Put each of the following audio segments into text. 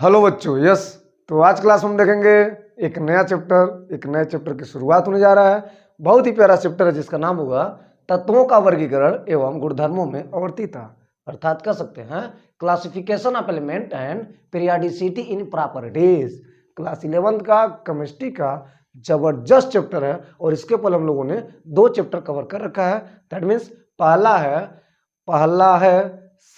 Hello बच्चों, yes. तो आज क्लास में हम देखेंगे एक नया चैप्टर की शुरुआत होने जा रहा है। बहुत ही प्यारा चैप्टर है जिसका नाम होगा तत्वों का वर्गीकरण एवं गुणधर्मों में आवर्तीता, अर्थात कह सकते हैं classification of element and periodicity in properties. Class 11th का केमिस्ट्री का जबरदस्त चैप्टर है और इसके पहले हम लोगों ने 2 चैप्टर कवर कर रखा है। दैट मीन्स पहला है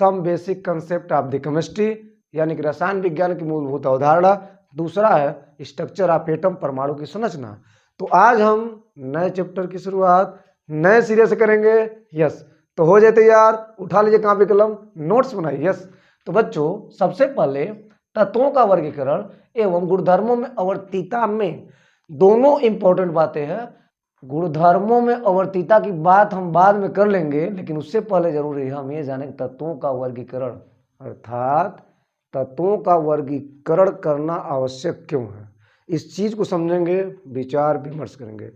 some basic concept of the chemistry, यानी कि रसायन विज्ञान की मूलभूत अवधारणा। दूसरा है स्ट्रक्चर ऑफ एटम, परमाणु की संरचना। तो आज हम नए चैप्टर की शुरुआत नए सिरे से करेंगे। यस, तो हो जाए तैयार, उठा लीजिए कॉपी कलम, नोट्स बनाइए। यस, तो बच्चों सबसे पहले तत्वों का वर्गीकरण एवं गुणधर्मों में आवर्तीता में दोनों इंपॉर्टेंट बातें हैं। गुणधर्मों में आवर्तीता की बात हम बाद में कर लेंगे, लेकिन उससे पहले जरूरी है हम ये जाने कि तत्वों का वर्गीकरण अर्थात तत्वों का वर्गीकरण करना आवश्यक क्यों है, इस चीज को समझेंगे, विचार विमर्श करेंगे।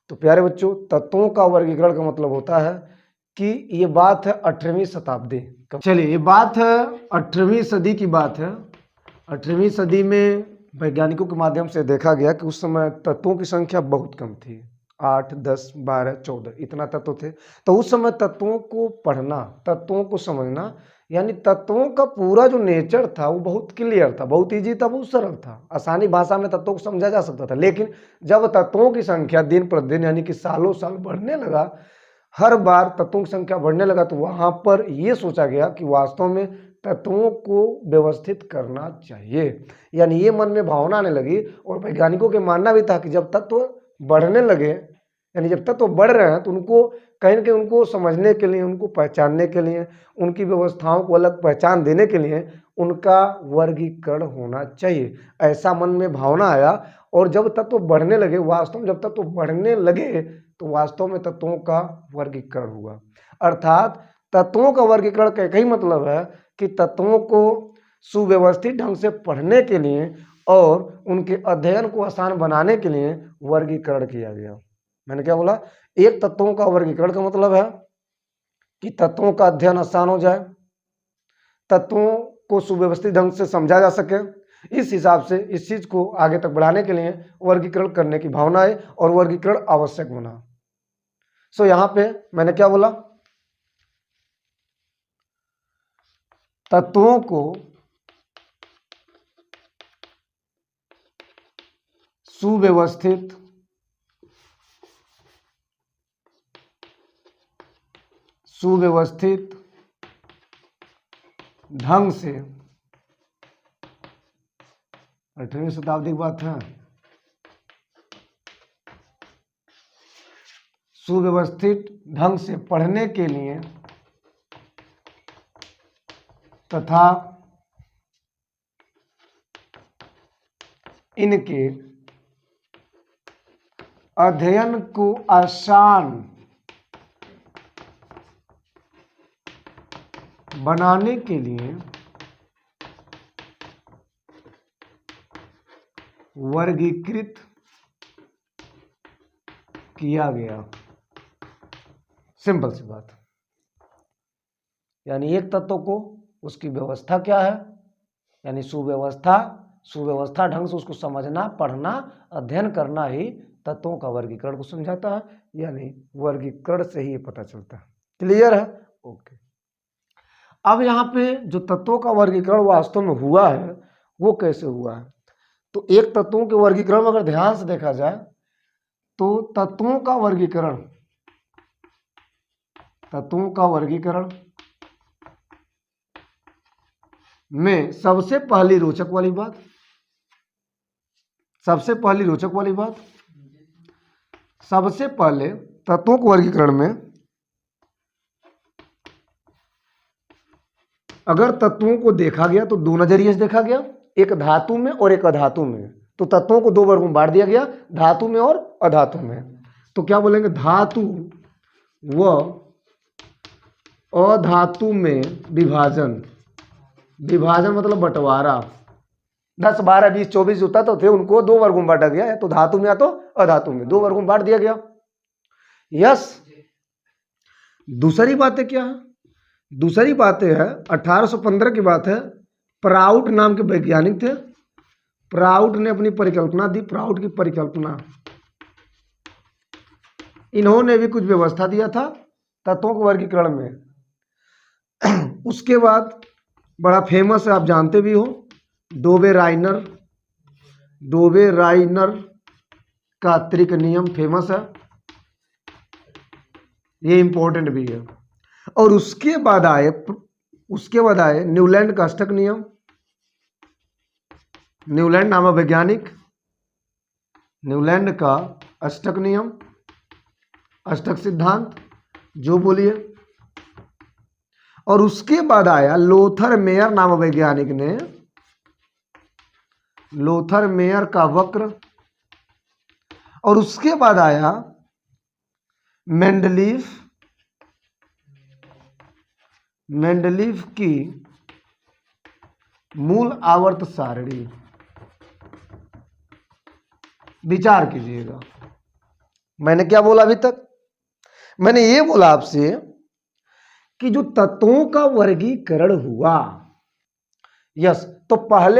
तो प्यारे बच्चों, तत्वों का वर्गीकरण का मतलब होता है कि ये बात है 18वीं शताब्दी। चलिए, ये बात है 18वीं सदी की बात है। 18वीं सदी में वैज्ञानिकों के माध्यम से देखा गया कि उस समय तत्वों की संख्या बहुत कम थी, 8, 10, 12, 14 इतना तत्व थे। तो उस समय तत्वों को पढ़ना, तत्वों को समझना, यानी तत्वों का पूरा जो नेचर था वो बहुत क्लियर था, बहुत इजी था, बहुत सरल था, आसानी भाषा में तत्वों को समझा जा सकता था। लेकिन जब तत्वों की संख्या दिन प्रतिदिन यानी कि सालों साल बढ़ने लगा, हर बार तत्वों की संख्या बढ़ने लगा, तो वहां पर यह सोचा गया कि वास्तव में तत्वों को व्यवस्थित करना चाहिए। यानी ये मन में भावना आने लगी और वैज्ञानिकों के मानना भी था कि जब तत्व बढ़ने लगे, यानी जब तत्व बढ़ रहे हैं, तो उनको कहीं ना कहीं उनको समझने के लिए, उनको पहचानने के लिए, उनकी व्यवस्थाओं को अलग पहचान देने के लिए उनका वर्गीकरण होना चाहिए, ऐसा मन में भावना आया। और जब तत्व बढ़ने लगे, वास्तव में जब तत्व बढ़ने लगे तो वास्तव में तत्वों का वर्गीकरण हुआ। अर्थात तत्वों का वर्गीकरण का एक ही मतलब है कि तत्वों को सुव्यवस्थित ढंग से पढ़ने के लिए और उनके अध्ययन को आसान बनाने के लिए वर्गीकरण किया गया। मैंने क्या बोला? एक तत्वों का वर्गीकरण का मतलब है कि तत्वों का अध्ययन आसान हो जाए, तत्वों को सुव्यवस्थित ढंग से समझा जा सके। इस हिसाब से इस चीज को आगे तक बढ़ाने के लिए वर्गीकरण करने की भावना है और वर्गीकरण आवश्यक बना। सो यहां पे मैंने क्या बोला? तत्वों को सुव्यवस्थित ढंग से, 18वीं शताब्दी की बात है, सुव्यवस्थित ढंग से पढ़ने के लिए तथा इनके अध्ययन को आसान बनाने के लिए वर्गीकृत किया गया। सिंपल सी बात। यानी एक तत्व को उसकी व्यवस्था क्या है, यानी सुव्यवस्था ढंग से उसको समझना, पढ़ना, अध्ययन करना ही तत्वों का वर्गीकरण को समझाता है। यानी वर्गीकरण से ही ये पता चलता है। क्लियर है? ओके। अब यहाँ पे जो तत्वों का वर्गीकरण वास्तव में हुआ है वो कैसे हुआ है? तो एक तत्वों के वर्गीकरण में अगर ध्यान से देखा जाए तो तत्वों का वर्गीकरण में सबसे पहली रोचक वाली बात, सबसे पहले तत्वों के वर्गीकरण में अगर तत्वों को देखा गया तो दो नजरिए से देखा गया, एक धातु में और एक अधातु में। तो तत्वों को 2 वर्गों में बांट दिया गया, धातु में और अधातु में। तो क्या बोलेंगे? धातु व अधातु में विभाजन मतलब बंटवारा। 10, 12, 20, 24 जो तत्व थे उनको 2 वर्गों में बांटा गया, या तो धातु में या तो अधातु में, 2 वर्गों में बांट दिया गया। यस। दूसरी बात है क्या है? दूसरी बात है 1815 की बात है प्राउड नाम के वैज्ञानिक थे। प्राउड ने अपनी परिकल्पना दी। प्राउड की परिकल्पना, इन्होंने भी कुछ व्यवस्था दिया था तत्वों के वर्गीकरण में। उसके बाद बड़ा फेमस है, आप जानते भी हो, डोबे राइनर। डोबे राइनर का त्रिक नियम फेमस है, ये इंपॉर्टेंट भी है। और उसके बाद आए न्यूलैंड का अष्टक नियम। न्यूलैंड नामक वैज्ञानिक, न्यूलैंड का अष्टक नियम, अष्टक सिद्धांत जो बोलिए। और उसके बाद आया लोथर मेयर नामक वैज्ञानिक ने लोथर मेयर का वक्र। और उसके बाद आया मेंडलीफ की मूल आवर्त सारणी। विचार कीजिएगा, मैंने क्या बोला अभी तक? मैंने ये बोला आपसे कि जो तत्वों का वर्गीकरण हुआ, यस, तो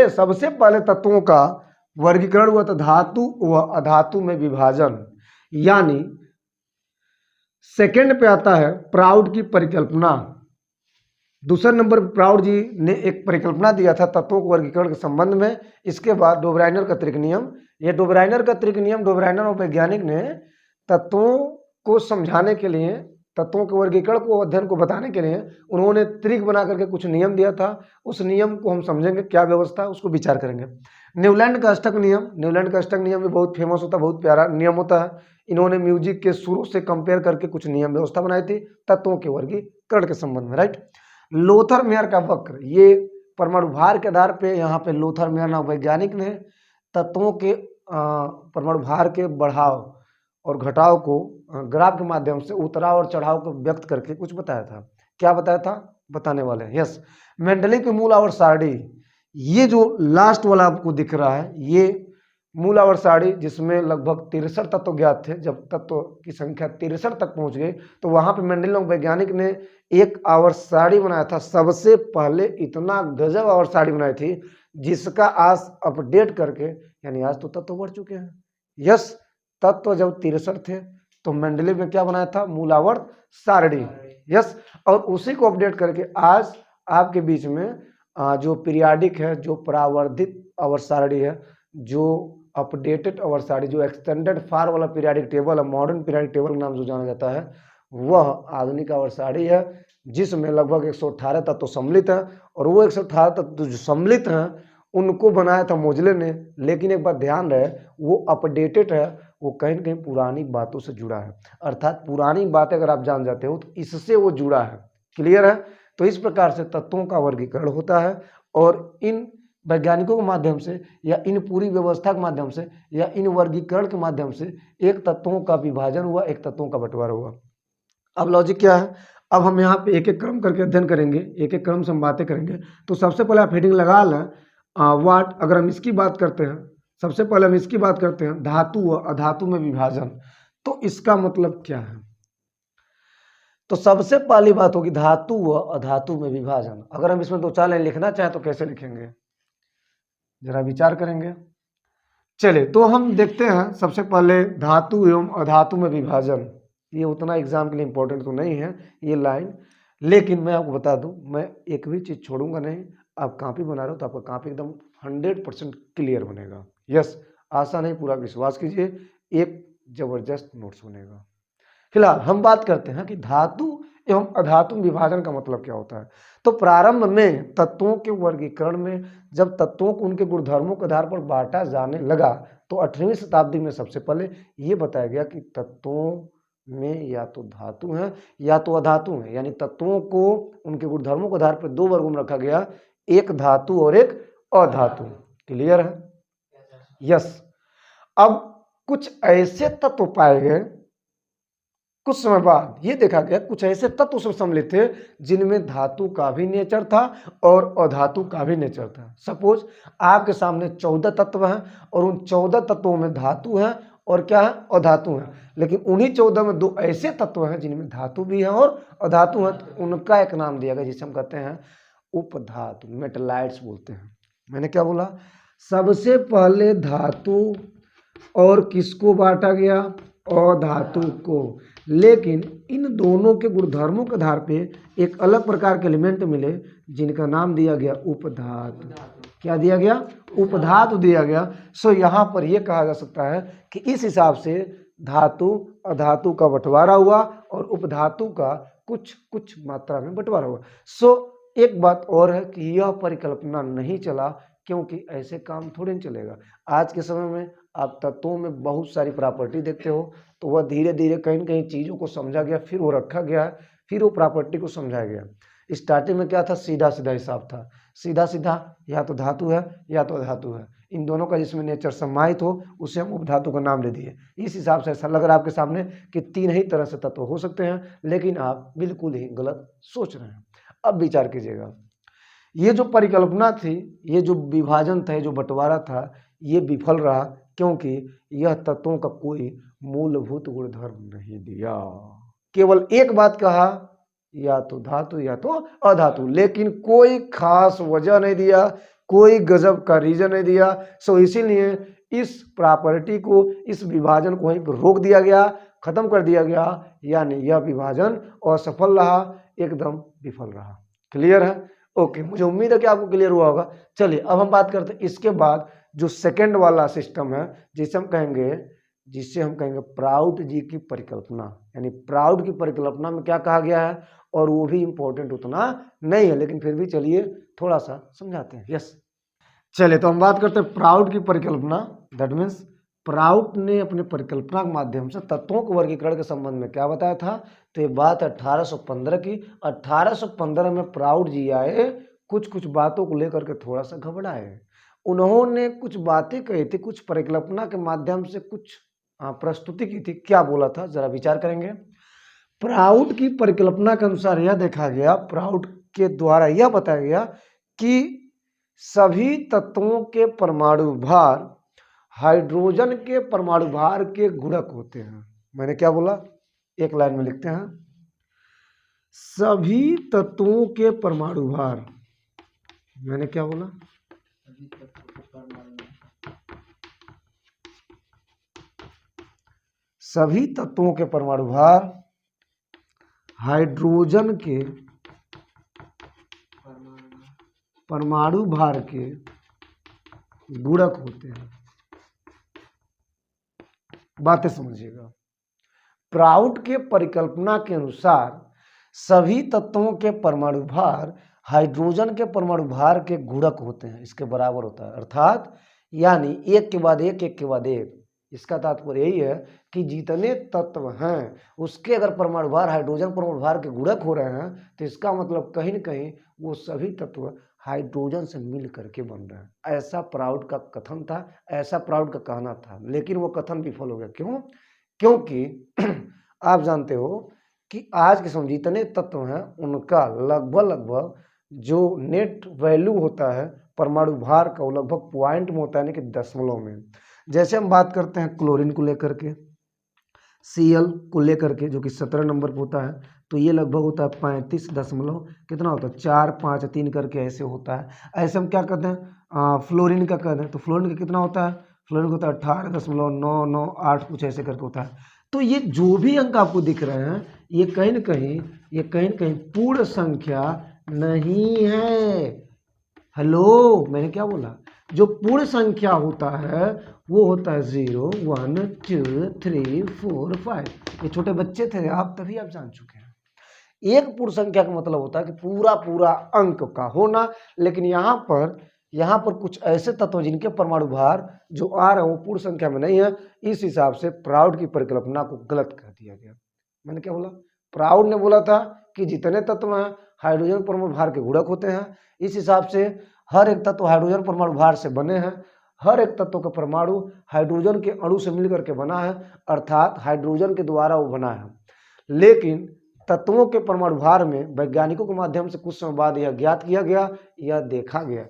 सबसे पहले तत्वों का वर्गीकरण हुआ था धातु व अधातु में विभाजन, यानी सेकंड पे आता है प्राउड की परिकल्पना। दूसरे नंबर पर प्राउड जी ने एक परिकल्पना दिया था तत्वों के वर्गीकरण के संबंध में। इसके बाद डोबराइनर का त्रिक नियम। ये डोबराइनर का त्रिक नियम, डोबराइनर और वैज्ञानिक ने तत्वों को समझाने के लिए, तत्वों के वर्गीकरण को, अध्ययन को बताने के लिए उन्होंने त्रिक बना करके कुछ नियम दिया था। उस नियम को हम समझेंगे, क्या व्यवस्था है उसको विचार करेंगे। न्यूलैंड का अष्टक नियम, न्यूलैंड का अष्टक नियम भी बहुत फेमस होता है, बहुत प्यारा नियम होता है। इन्होंने म्यूजिक के सुरों से कंपेयर करके कुछ नियम व्यवस्था बनाई थी तत्वों के वर्गीकरण के संबंध में, राइट। लोथर मेयर का वक्र, ये परमाणु भार के आधार पे यहाँ पे लोथर मेयर नाम वैज्ञानिक ने तत्वों के परमाणु भार के बढ़ाव और घटाव को ग्राफ के माध्यम से, उतराव और चढ़ाव को व्यक्त करके कुछ बताया था। क्या बताया था बताने वाले हैं, यस। मेंडली की मूल आवर्त सारणी, ये जो लास्ट वाला आपको दिख रहा है, ये मूल आवर्त सारणी जिसमें लगभग 63 तत्व ज्ञात थे। जब तत्व की संख्या 63 तक पहुंच गई तो वहां पे मेंडल नामक वैज्ञानिक ने एक आवर्त सारणी बनाया था। सबसे पहले इतना गजब आवर्त सारणी बनाई थी जिसका आज अपडेट करके, यानी आज तो तत्व बढ़ चुके हैं, यस। तत्व जब 63 थे तो मेंडलीव ने क्या बनाया था, मूल आवर्त सारणी, यस। और उसी को अपडेट करके आज आपके बीच में जो पीरियाडिक है, जो परावर्धित आवर्त सारणी है, जो अपडेटेड आवर्त सारणी, जो एक्सटेंडेड फार वाला पीरियाडिक टेबल है, मॉडर्न पीरियाडिक टेबल के नाम जो जाना जाता है, वह आधुनिक आवर्त सारणी है जिसमें लगभग 118 तत्व सम्मिलित है। और वो 118 तत्व जो सम्मिलित हैं उनको बनाया था मोजले ने। लेकिन एक बात ध्यान रहे, वो अपडेटेड है, वो कहीं न कहीं पुरानी बातों से जुड़ा है, अर्थात पुरानी बातें अगर आप जान जाते हो तो इससे वो जुड़ा है। क्लियर है? तो इस प्रकार से तत्वों का वर्गीकरण होता है और इन वैज्ञानिकों के माध्यम से या इन पूरी व्यवस्था के माध्यम से या इन वर्गीकरण के माध्यम से एक तत्वों का विभाजन हुआ, एक तत्वों का बंटवारा हुआ। अब लॉजिक क्या है, अब हम यहाँ पे एक एक क्रम करके अध्ययन करेंगे, एक एक क्रम से हम बातें करेंगे। तो सबसे पहले आप हेडिंग लगा लें, वाट। अगर हम इसकी बात करते हैं, सबसे पहले हम इसकी बात करते हैं, धातु व अधातु में विभाजन, तो इसका मतलब क्या है? तो सबसे पहली बात होगी धातु व अधातु में विभाजन। अगर हम इसमें 2-4 लाइन लिखना चाहें तो कैसे लिखेंगे, जरा विचार करेंगे। चलिए, तो हम देखते हैं सबसे पहले धातु एवं अधातु में विभाजन। ये उतना एग्जाम के लिए इंपॉर्टेंट तो नहीं है ये लाइन, लेकिन मैं आपको बता दूं, मैं एक भी चीज छोड़ूंगा नहीं। आप कॉपी बना रहे हो तो आपका कॉपी एकदम 100% क्लियर बनेगा, यस। आशा नहीं, पूरा विश्वास कीजिए, एक जबरदस्त नोट्स बनेगा। फिलहाल हम बात करते हैं कि धातु एवं अधातु विभाजन का मतलब क्या होता है। तो प्रारंभ में तत्वों के वर्गीकरण में जब तत्वों को उनके गुणधर्मों के आधार पर बांटा जाने लगा तो 18वीं शताब्दी में सबसे पहले ये बताया गया कि तत्वों में या तो धातु है या तो अधातु है, यानी तत्वों को उनके गुणधर्मों के आधार पर 2 वर्गों में रखा गया, एक धातु और एक अधातु। क्लियर है? यस। अब कुछ ऐसे तत्व पाए गए कुछ समय बाद, ये देखा गया कुछ ऐसे तत्व उसमें सम्मिलित थे जिनमें धातु का भी नेचर था और अधातु का भी नेचर था। सपोज आपके सामने 14 तत्व हैं और उन 14 तत्वों में धातु है और क्या है, अधातु है। लेकिन उन्हीं 14 में 2 ऐसे तत्व हैं जिनमें धातु भी है और अधातु है, तो उनका एक नाम दिया गया जिसे हम कहते हैं उपधातु, मेटलाइट्स बोलते हैं। मैंने क्या बोला, सबसे पहले धातु और किसको बांटा गया, अधातु को, लेकिन इन दोनों के गुणधर्मों के आधार पे एक अलग प्रकार के एलिमेंट मिले जिनका नाम दिया गया उपधातु। क्या दिया गया, उपधातु दिया गया। सो यहाँ पर यह कहा जा सकता है कि इस हिसाब से धातु अधातु का बंटवारा हुआ और उपधातु का कुछ कुछ मात्रा में बंटवारा हुआ। सो एक बात और है कि यह परिकल्पना नहीं चला, क्योंकि ऐसे काम थोड़े नहीं चलेगा। आज के समय में आप तत्वों में बहुत सारी प्रॉपर्टी देखते हो, तो वह धीरे धीरे कहीं न कहीं चीज़ों को समझा गया, फिर वो रखा गया, फिर वो प्रॉपर्टी को समझाया गया। स्टार्टिंग में क्या था, सीधा सीधा हिसाब था, सीधा सीधा या तो धातु है या तो अधातु है, इन दोनों का जिसमें नेचर समाहित हो उसे हम उपधातु का नाम दे दिए। इस हिसाब से ऐसा लग रहा है आपके सामने कि तीन ही तरह से तत्व हो सकते हैं, लेकिन आप बिल्कुल ही गलत सोच रहे हैं। अब विचार कीजिएगा, ये जो परिकल्पना थी, ये जो विभाजन था, ये जो बंटवारा था, ये विफल रहा, क्योंकि यह तत्वों का कोई मूलभूत गुणधर्म नहीं दिया। केवल एक बात कहा, या तो धातु या तो अधातु, लेकिन कोई खास वजह नहीं दिया, कोई गजब का रीजन नहीं दिया। सो इसीलिए इस प्रॉपर्टी को, इस विभाजन को वहीं पर रोक दिया गया, खत्म कर दिया गया, यानी यह विभाजन असफल रहा, एकदम विफल रहा। क्लियर है? ओके, मुझे उम्मीद है कि आपको क्लियर हुआ होगा। चलिए अब हम बात करते हैं इसके बाद जो सेकंड वाला सिस्टम है, जिसे हम कहेंगे प्राउड जी की परिकल्पना। यानी प्राउड की परिकल्पना में क्या कहा गया है, और वो भी इंपॉर्टेंट उतना नहीं है, लेकिन फिर भी चलिए थोड़ा सा समझाते हैं। यस, चलिए तो हम बात करते हैं प्राउड की परिकल्पना। दैट मीन्स प्राउड ने अपने परिकल्पना के माध्यम से तत्वों के वर्गीकरण के संबंध में क्या बताया था। तो ये बात 1815 की। 1815 में प्राउड जी आए, कुछ कुछ बातों को लेकर के थोड़ा सा घबराए। उन्होंने कुछ बातें कही थी, कुछ परिकल्पना के माध्यम से कुछ प्रस्तुति की थी। क्या बोला था, जरा विचार करेंगे। प्राउड की परिकल्पना के अनुसार यह देखा गया, प्राउड के द्वारा यह बताया गया कि सभी तत्वों के परमाणु भार हाइड्रोजन के परमाणु भार के गुणक होते हैं। मैंने क्या बोला, एक लाइन में लिखते हैं, सभी तत्वों के परमाणु भार। मैंने क्या बोला, सभी तत्वों के परमाणु भार हाइड्रोजन के परमाणु भार के गुणक होते हैं। बातें समझिएगा। प्राउड के परिकल्पना के अनुसार सभी तत्वों के परमाणु भार हाइड्रोजन के परमाणु भार के गुणक होते हैं, इसके बराबर होता है। अर्थात यानी एक के बाद एक, एक के बाद एक। इसका तात्पर्य यही है कि जितने तत्व हैं उसके अगर परमाणु भार हाइड्रोजन परमाणु भार के गुणक हो रहे हैं, तो इसका मतलब कहीं न कहीं वो सभी तत्व हाइड्रोजन से मिल करके बन रहे हैं। ऐसा प्राउड का कथन था, ऐसा प्राउड का कहना था, लेकिन वो कथन विफल हो गया। क्यों? क्योंकि आप जानते हो कि आज के समय जितने तत्व हैं उनका लगभग जो नेट वैल्यू होता है परमाणु भार का, वो लगभग पॉइंट में होता है, यानी कि दशमलव में। जैसे हम बात करते हैं क्लोरीन को लेकर के, Cl को लेकर के, जो कि 17 नंबर पर होता है, तो ये लगभग होता है 35 दशमलव कितना होता है 4, 5, 3 करके ऐसे होता है। ऐसे हम क्या कहते हैं, फ्लोरीन का कहते हैं, तो फ्लोरीन का कितना होता है, फ्लोरीन का होता है 18.998 कुछ ऐसे करके होता है। तो ये जो भी अंक आपको दिख रहे हैं, ये कहीं न कहीं पूर्ण संख्या नहीं है। हेलो, मैंने क्या बोला, जो पूर्ण संख्या होता है वो होता है 0, 1, 2, 3, 4, 5। ये छोटे बच्चे थे आप, तभी आप जान चुके हैं। एक पूर्ण संख्या का मतलब होता है कि पूरा अंक का होना, लेकिन यहाँ पर कुछ ऐसे तत्व जिनके परमाणु भार जो आ रहे हैं वो पूर्ण संख्या में नहीं है। इस हिसाब से प्राउड की परिकल्पना को गलत कर दिया गया। मैंने क्या बोला, प्राउड ने बोला था कि जितने तत्व हैं हाइड्रोजन परमाणु भार के गुणक होते हैं। इस हिसाब से हर एक तत्व हाइड्रोजन परमाणु भार से बने हैं, हर एक तत्व का परमाणु हाइड्रोजन के अणु से मिलकर के बना है, अर्थात हाइड्रोजन के द्वारा वो बना है। लेकिन तत्वों के परमाणु भार में वैज्ञानिकों के माध्यम से कुछ समय बाद यह ज्ञात किया गया, यह देखा गया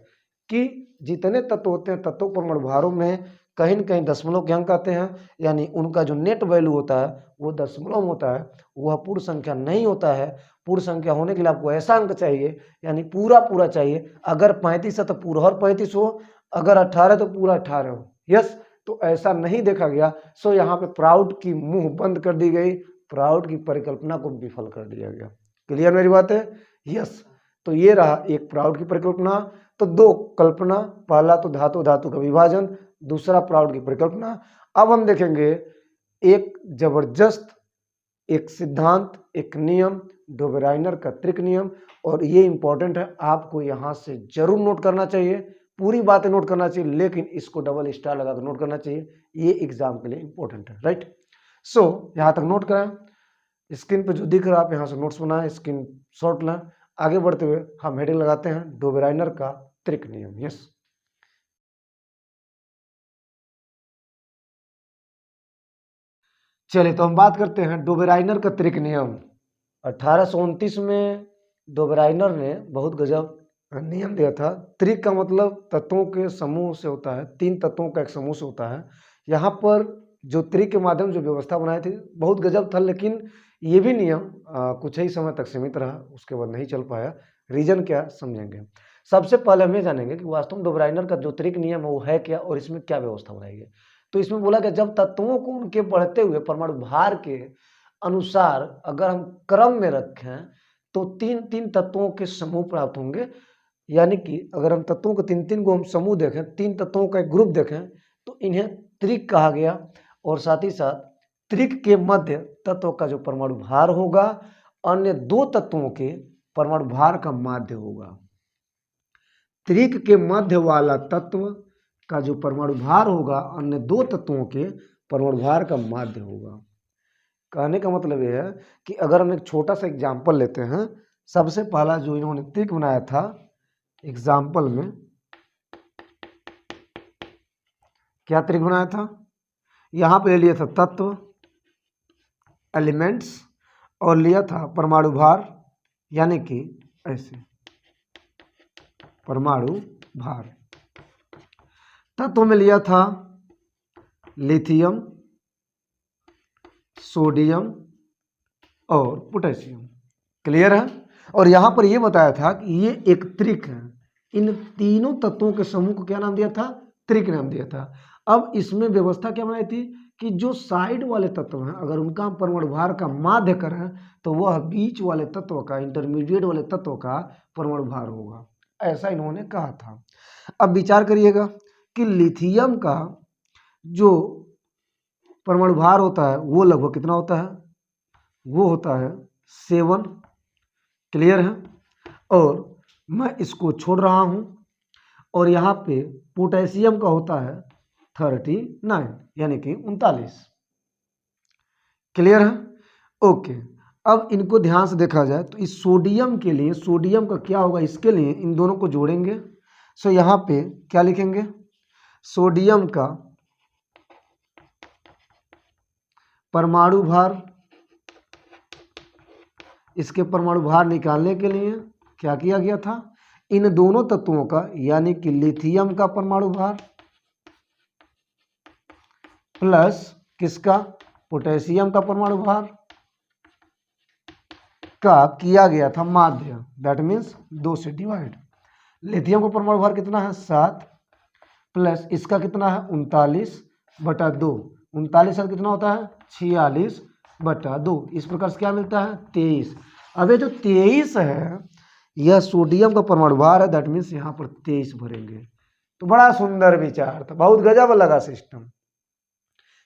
कि जितने तत्व होते हैं तत्वों परमाणु भारों में कहीं न कहीं दशमलव के अंक आते हैं, यानी उनका जो नेट वैल्यू होता है वो दशमलव होता है, वह पूर्ण संख्या नहीं होता है। पूर्ण संख्या होने के लिए आपको ऐसा अंक चाहिए, यानी पूरा पूरा चाहिए। अगर 35 है तो पूरा और 35 हो, अगर 18 तो पूरा 18 हो। यस, तो ऐसा नहीं देखा गया। सो यहाँ पे प्राउड की मुंह बंद कर दी गई, प्राउड की परिकल्पना को विफल कर दिया गया। क्लियर मेरी बात है? यस, तो ये रहा एक प्राउड की परिकल्पना। तो दो कल्पना, पहला तो धातु धातु का विभाजन, दूसरा प्राउड की परिकल्पना। अब हम देखेंगे एक जबरदस्त एक सिद्धांत, एक नियम, डोबेराइनर का त्रिक नियम, और ये इंपॉर्टेंट है, आपको यहाँ से जरूर नोट करना चाहिए, पूरी बातें नोट करना चाहिए, लेकिन इसको डबल स्टार लगाकर नोट करना चाहिए, ये एग्जाम के लिए इंपॉर्टेंट है। राइट, सो यहाँ तक नोट करें, स्क्रीन पे जो दिख रहा है आप यहाँ से नोट्स बनाएं, स्क्रीन शॉट लें। आगे बढ़ते हुए हम हेडिंग लगाते हैं डोबेराइनर का त्रिक नियम। यस, चलिए तो हम बात करते हैं डोबेराइनर का त्रिक नियम। 1829 में डोबेराइनर ने बहुत गजब नियम दिया था। त्रिक का मतलब तत्वों के समूह से होता है, 3 तत्वों का एक समूह से होता है। यहाँ पर जो त्रिक के माध्यम जो व्यवस्था बनाई थी बहुत गजब था, लेकिन ये भी नियम कुछ ही समय तक सीमित रहा, उसके बाद नहीं चल पाया। रीजन क्या समझेंगे। सबसे पहले हम ये जानेंगे कि वास्तव में डोबेराइनर का जो त्रिक नियम है वो है क्या और इसमें क्या व्यवस्था बनाई है। तो इसमें बोला कि जब तत्वों को उनके बढ़ते हुए परमाणु भार के अनुसार अगर हम क्रम में रखें तो 3-3 तत्वों के समूह प्राप्त होंगे। यानी कि अगर हम तत्वों के 3-3 को हम समूह देखें, 3 तत्वों का एक ग्रुप देखें, तो इन्हें त्रिक कहा गया। और साथ ही साथ त्रिक के मध्य तत्व का जो परमाणु भार होगा अन्य 2 तत्वों के परमाणु भार का माध्य होगा। त्रिक के मध्य वाला तत्व का जो परमाणु भार होगा अन्य 2 तत्वों के परमाणु भार का माध्य होगा। कहने का मतलब यह है कि अगर हम एक छोटा सा एग्जाम्पल लेते हैं, सबसे पहला जो इन्होंने त्रिक बनाया था एग्जाम्पल में, क्या त्रिक बनाया था, यहाँ पे लिया था तत्व एलिमेंट्स और लिया था परमाणु भार, यानी कि ऐसे परमाणु भार। तत्व में लिया था लिथियम, सोडियम और पोटेशियम। क्लियर है? और यहां पर यह बताया था कि ये एक त्रिक है। इन तीनों तत्वों के समूह को क्या नाम दिया था? त्रिक नाम दिया था। अब इसमें व्यवस्था क्या बनाई थी कि जो साइड वाले तत्व हैं अगर उनका हम परमाणु भार का माध्य करें तो वह बीच वाले तत्व का, इंटरमीडिएट वाले तत्व का परमाणु भार होगा, ऐसा इन्होंने कहा था। अब विचार करिएगा कि लिथियम का जो परमाणु भार होता है वो लगभग कितना होता है? वो होता है 7। क्लियर है? और मैं इसको छोड़ रहा हूं और यहाँ पे पोटेशियम का होता है 39, यानी कि 39। क्लियर है? ओके, अब इनको ध्यान से देखा जाए तो इस सोडियम के लिए, सोडियम का क्या होगा, इसके लिए इन दोनों को जोड़ेंगे। सो यहाँ पे क्या लिखेंगे? सोडियम का परमाणु भार, इसके परमाणु भार निकालने के लिए क्या किया गया था? इन दोनों तत्वों का, यानी कि लिथियम का परमाणु भार प्लस किसका? पोटेशियम का परमाणु भार का किया गया था माध्य, दैट मीन्स 2 से डिवाइड। लिथियम का परमाणु भार कितना है? 7 प्लस इसका कितना है? 39/2। 39 से कितना होता है? 46/2। इस प्रकार से क्या मिलता है? 23। अब ये जो 23 है यह सोडियम का परमाणु भार है, दैट मीन्स यहाँ पर 23 भरेंगे। तो बड़ा सुंदर विचार था, बहुत गजब लगा सिस्टम।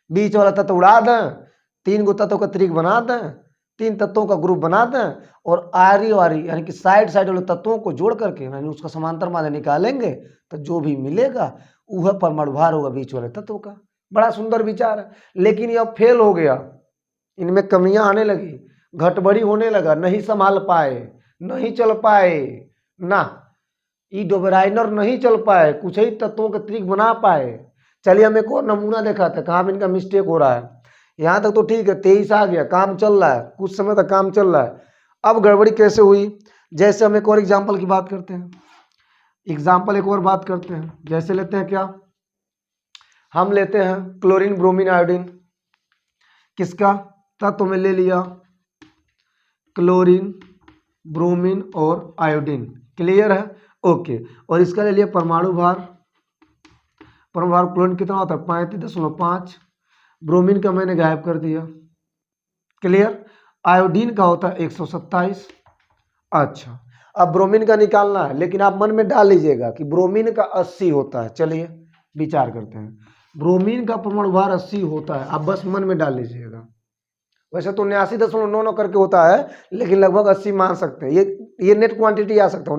बीच वाला तत्व उड़ा दें, 3 गो तत्वों का त्रिक बना दें, 3 तत्वों का ग्रुप बना दें और आरी वारी यानी कि साइड साइड वाले तत्वों को जोड़ करके यानी उसका समांतर माध्य निकालेंगे तो जो भी मिलेगा वह परमाणु भार होगा बीच वाले तत्व का। बड़ा सुंदर विचार है, लेकिन यह फेल हो गया, इनमें कमियां आने लगी, घटबड़ी होने लगा, नहीं संभाल पाए, नहीं चल पाए ना, ई डोबेराइनर नहीं चल पाए, कुछ ही तत्वों के त्रिक बना पाए। चलिए हम एक और नमूना दिखाते हैं कहाँ पे इनका मिस्टेक हो रहा है। यहाँ तक तो ठीक है, 23 आ गया, काम चल रहा है, कुछ समय तक काम चल रहा है। अब गड़बड़ी कैसे हुई? जैसे हम एक और एग्जाम्पल की बात करते हैं, एग्जाम्पल एक और बात करते हैं, जैसे लेते हैं क्या, हम लेते हैं क्लोरीन ब्रोमीन आयोडीन, किसका तत्व में ले लिया क्लोरीन ब्रोमीन और आयोडीन, क्लियर है, ओके। और इसका ले लिया परमाणु भार, परमाणु भार क्लोरीन कितना होता है 35.5, ब्रोमीन का मैंने गायब कर दिया, क्लियर। आयोडीन का होता है 127। अच्छा, अब ब्रोमीन का निकालना है, लेकिन आप मन में डाल लीजिएगा कि ब्रोमीन का 80 होता है। चलिए विचार करते हैं, ब्रोमीन का परमाणु भार 80 होता है, आप बस मन में डाल लीजिएगा। वैसे तो 79.99 करके होता है, लेकिन लगभग 80 मान सकते हैं, ये नेट क्वांटिटी आ सकता है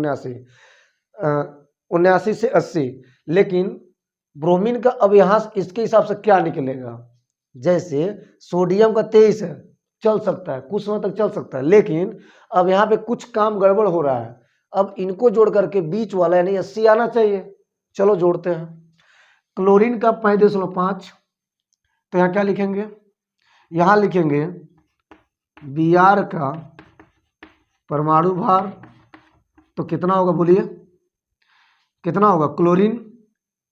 79 से 80। लेकिन ब्रोमीन का अब यहाँ इसके हिसाब से क्या निकलेगा, जैसे सोडियम का 23 है, चल सकता है कुछ समय तक चल सकता है, लेकिन अब यहाँ पे कुछ काम गड़बड़ हो रहा है। अब इनको जोड़ करके बीच वाला यानी 80 आना चाहिए। चलो जोड़ते हैं। क्लोरीन का 35.5, तो यहाँ क्या लिखेंगे, यहाँ लिखेंगे Br का परमाणु भार, तो कितना होगा बोलिए, कितना होगा क्लोरीन,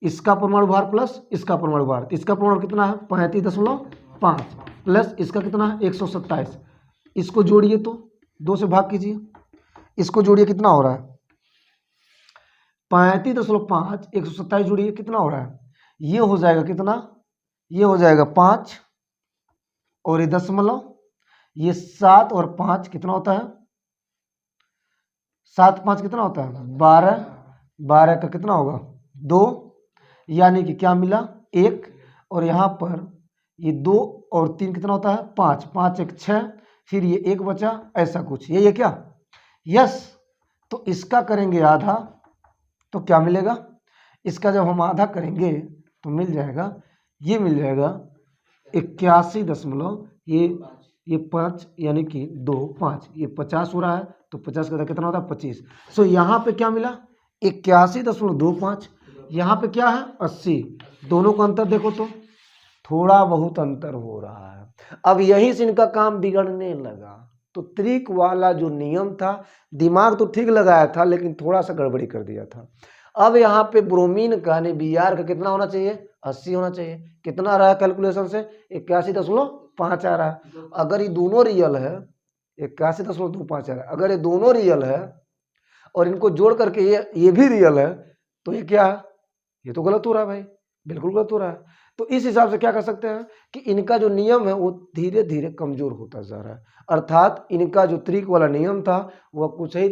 इसका परमाणु भार प्लस इसका परमाणु भार, इसका परमाणु कितना है 35.5 प्लस इसका कितना है 127, इसको जोड़िए तो 2 से भाग कीजिए, इसको जोड़िए कितना हो रहा है 35.5 127 जोड़िए कितना हो रहा है, ये हो जाएगा कितना, ये हो जाएगा 5 और ये दशमलव, ये 7 और 5 कितना होता है 7 5 कितना होता है 12, 12 का कितना होगा 2, यानी कि क्या मिला 1, और यहाँ पर ये 2 और 3 कितना होता है 5, 5 1 6, फिर ये 1 बचा, ऐसा कुछ, ये क्या यस। तो इसका करेंगे आधा, तो क्या मिलेगा, इसका जब हम आधा करेंगे तो मिल जाएगा, ये मिल जाएगा 81 दशमलव ये 5 यानी कि 2 5, ये 50 हो रहा है, तो 50 का कितना होता है 25। सो यहाँ पे क्या मिला 81.25, यहाँ पे क्या है 80, दोनों का अंतर देखो तो थोड़ा बहुत अंतर हो रहा है। अब यहीं से इनका काम बिगड़ने लगा। तो त्रिक वाला जो नियम था, दिमाग तो ठीक लगाया था, लेकिन थोड़ा सा गड़बड़ी कर दिया था। अब यहाँ पे ब्रोमीन का यानी Br का कितना होना चाहिए 80 होना चाहिए, कितना रहा कैलकुलेशन से 81.5 आ रहा है। अगर ये दोनों रियल है 81.25 आ रहा है, अगर ये दोनों रियल है और इनको जोड़ करके ये भी रियल है, तो ये क्या है, ये तो गलत हो रहा है भाई, बिल्कुल गलत हो रहा है। तो इस हिसाब से क्या कर सकते हैं कि इनका जो नियम है वो धीरे धीरे कमजोर होता जा रहा है, अर्थात इनका जो त्रिक वाला नियम था वह कुछ ही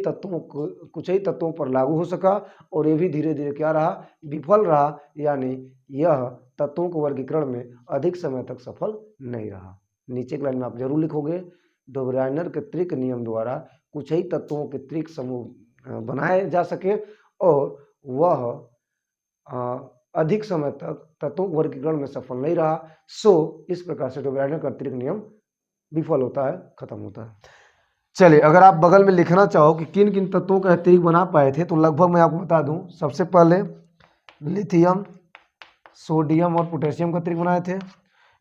तत्वों पर लागू हो सका, और ये भी धीरे धीरे क्या रहा विफल रहा, यानी यह तत्वों के वर्गीकरण में अधिक समय तक सफल नहीं रहा। नीचे के लाइन में आप जरूर लिखोगे, डोबराइनर के त्रिक नियम द्वारा कुछ ही तत्वों के त्रिक समूह बनाए जा सके और वह अधिक समय तक तत्वों वर्गीकरण में सफल नहीं रहा। सो इस प्रकार से डोबराइनर का त्रिक नियम विफल होता है, खत्म होता है। चलिए, अगर आप बगल में लिखना चाहो कि किन किन तत्वों का त्रिक बना पाए थे, तो लगभग मैं आपको बता दूं। सबसे पहले लिथियम, सोडियम और पोटेशियम का त्रिक बनाए थे।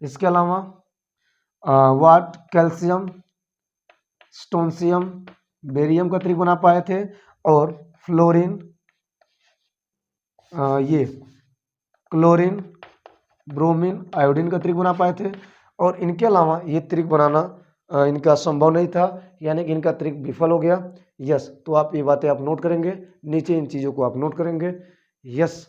इसके अलावा कैल्शियम, स्टोनशियम, बेरियम का त्रिक बना पाए थे, और फ्लोरीन, ये क्लोरीन, ब्रोमीन, आयोडीन का त्रिक बना पाए थे। और इनके अलावा ये त्रिक बनाना इनका संभव नहीं था, यानी कि इनका त्रिक विफल हो गया। यस, तो आप ये बातें आप नोट करेंगे, नीचे इन चीज़ों को आप नोट करेंगे। यस।